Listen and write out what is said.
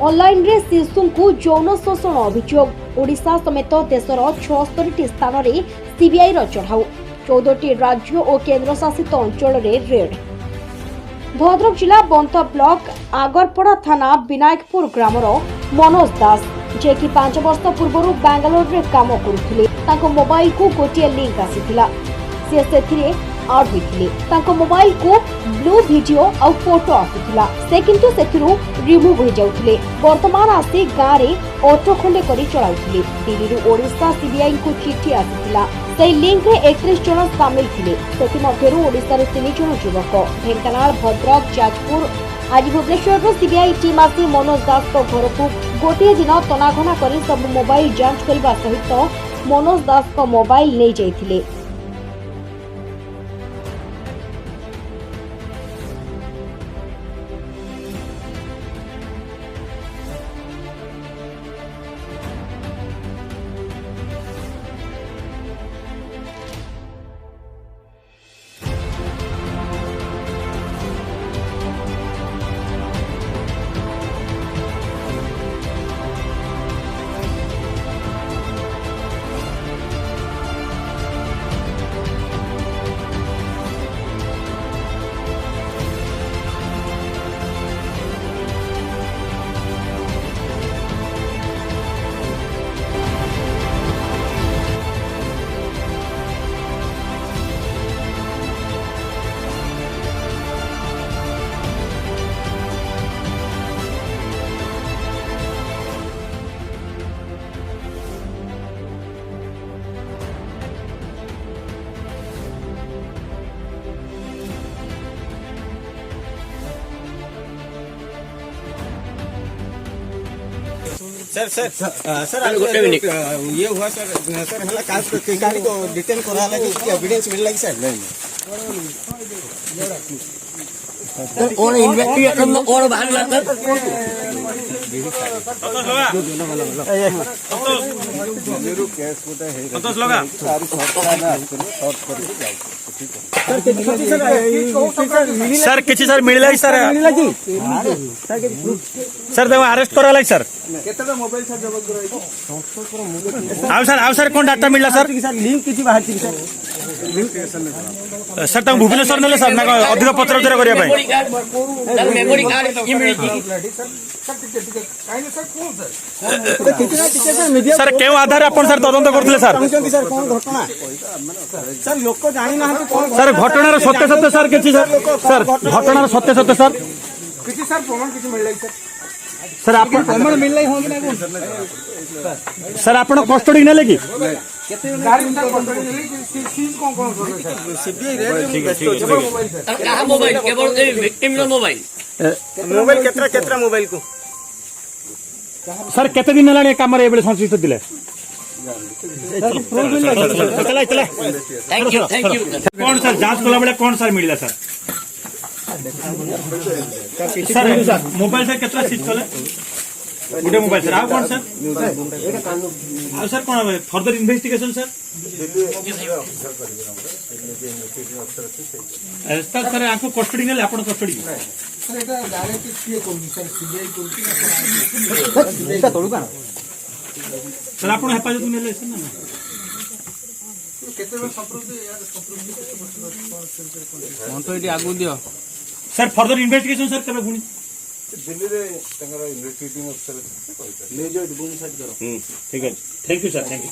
Online रे शिशु को यौन शोषण अभियोग ओडिशा समेत देशर 76 स्थान में सीबीआई चढ़ाऊ 14 राज्य और केन्द्र शासित अंचल रेड। भद्रक जिला बंत ब्लॉक आगरपड़ा थाना विनायकपुर ग्रामर मनोज दास जे कि 5 वर्ष पूर्व बेंगालोर रे काम करुथिले ताको मोबाइल को गोटे लिंक आसीथिला से आउट होइथिले ताको मोबाइल को ब्लू वीडियो और फोटो आसीथिला से किंतु सेथिरु रिमूव हो जाउथिले। वर्तमान आसी गाँ रे ऑटो खंडे करी चलाउथिले। दिल्ली रू ओडिशा सीबीआई को चिट्ठी आसीथिला से लिंक रे 31 जन शामिल थिले सेति मध्यरु ओडिशा रे 3 जन युवक ढेंकानाल भद्रक जाजपुर आज भुवनेश्वर सीबीआई टीम आसी मनोज दास को घर को गोटे दिन तनाघना कर सब मोबाइल जांच करने सहित मनोज दास को मोबाइल नहीं जाइथिले। सर सर सर ये हुआ सर सर हला काज कहानी को डिटेन करा लगी एविडेंस मिल लगी सर और इन्वेस्टिगेशन में और भाग लगा संतोष लोगा सर किछि सर मिलला सर सर देखो अरेस्ट करा लाग सर केतटा मोबाइल सर जब्त कराई आउ सर कोन डाटा मिलला सर लिंक किछि बाहर छी सर सर तम भुवनेश्वर नेले सर ना अधिक पत्र उद्धार करिया भाई मेमोरी कार्ड ये मिली सर केउ आधार अपन सर तदंत करथिले सर सर कोन घटना सर लोक जानि ना कोन सर घटनार सत्य सत्य सर किछि सर घटनार सत्य सत्य सर किछि सर प्रमाण किछि मिललै सर सर आपण प्रमाण मिललै हो कि ना कोन सर आपण कस्टडी नेले की केते गाड़ी सर कंट्रोल मिललै कि सीज कोन sir CBI raid mobile sir कहां मोबाइल केवल विक्टिम नो मोबाइल मोबाइल केतरा मोबाइल को सर केते दिन लाने काम रे एबले संश्लिष्ट दिले चला चला थैंक यू कौन सर जांच कला बेले कौन सर मिलला सर सर मोबाइल से केतरा सीज कले गुडे मोबाइल सर आ कौन सर आ सर कौन फर्दर इन्वेस्टिगेशन सर सर आपको कस्टडी नेले आपण कस्टडी सर एटा डायरेक्ट किए कोन सर सीबीआई कोन एटा तोडू का सर आपण हेफाजत नेले सर ना केते संप्रति यार संप्रति कौन तो ये आगु दियो सर फर्दर इन्वेस्टिगेशन सर केबे पुनी दिल्ली रे तंगरा इन्वेस्टिगेटिंग अफसर ले जाओ बुम साइड करो ठीक है thank you sir thank you.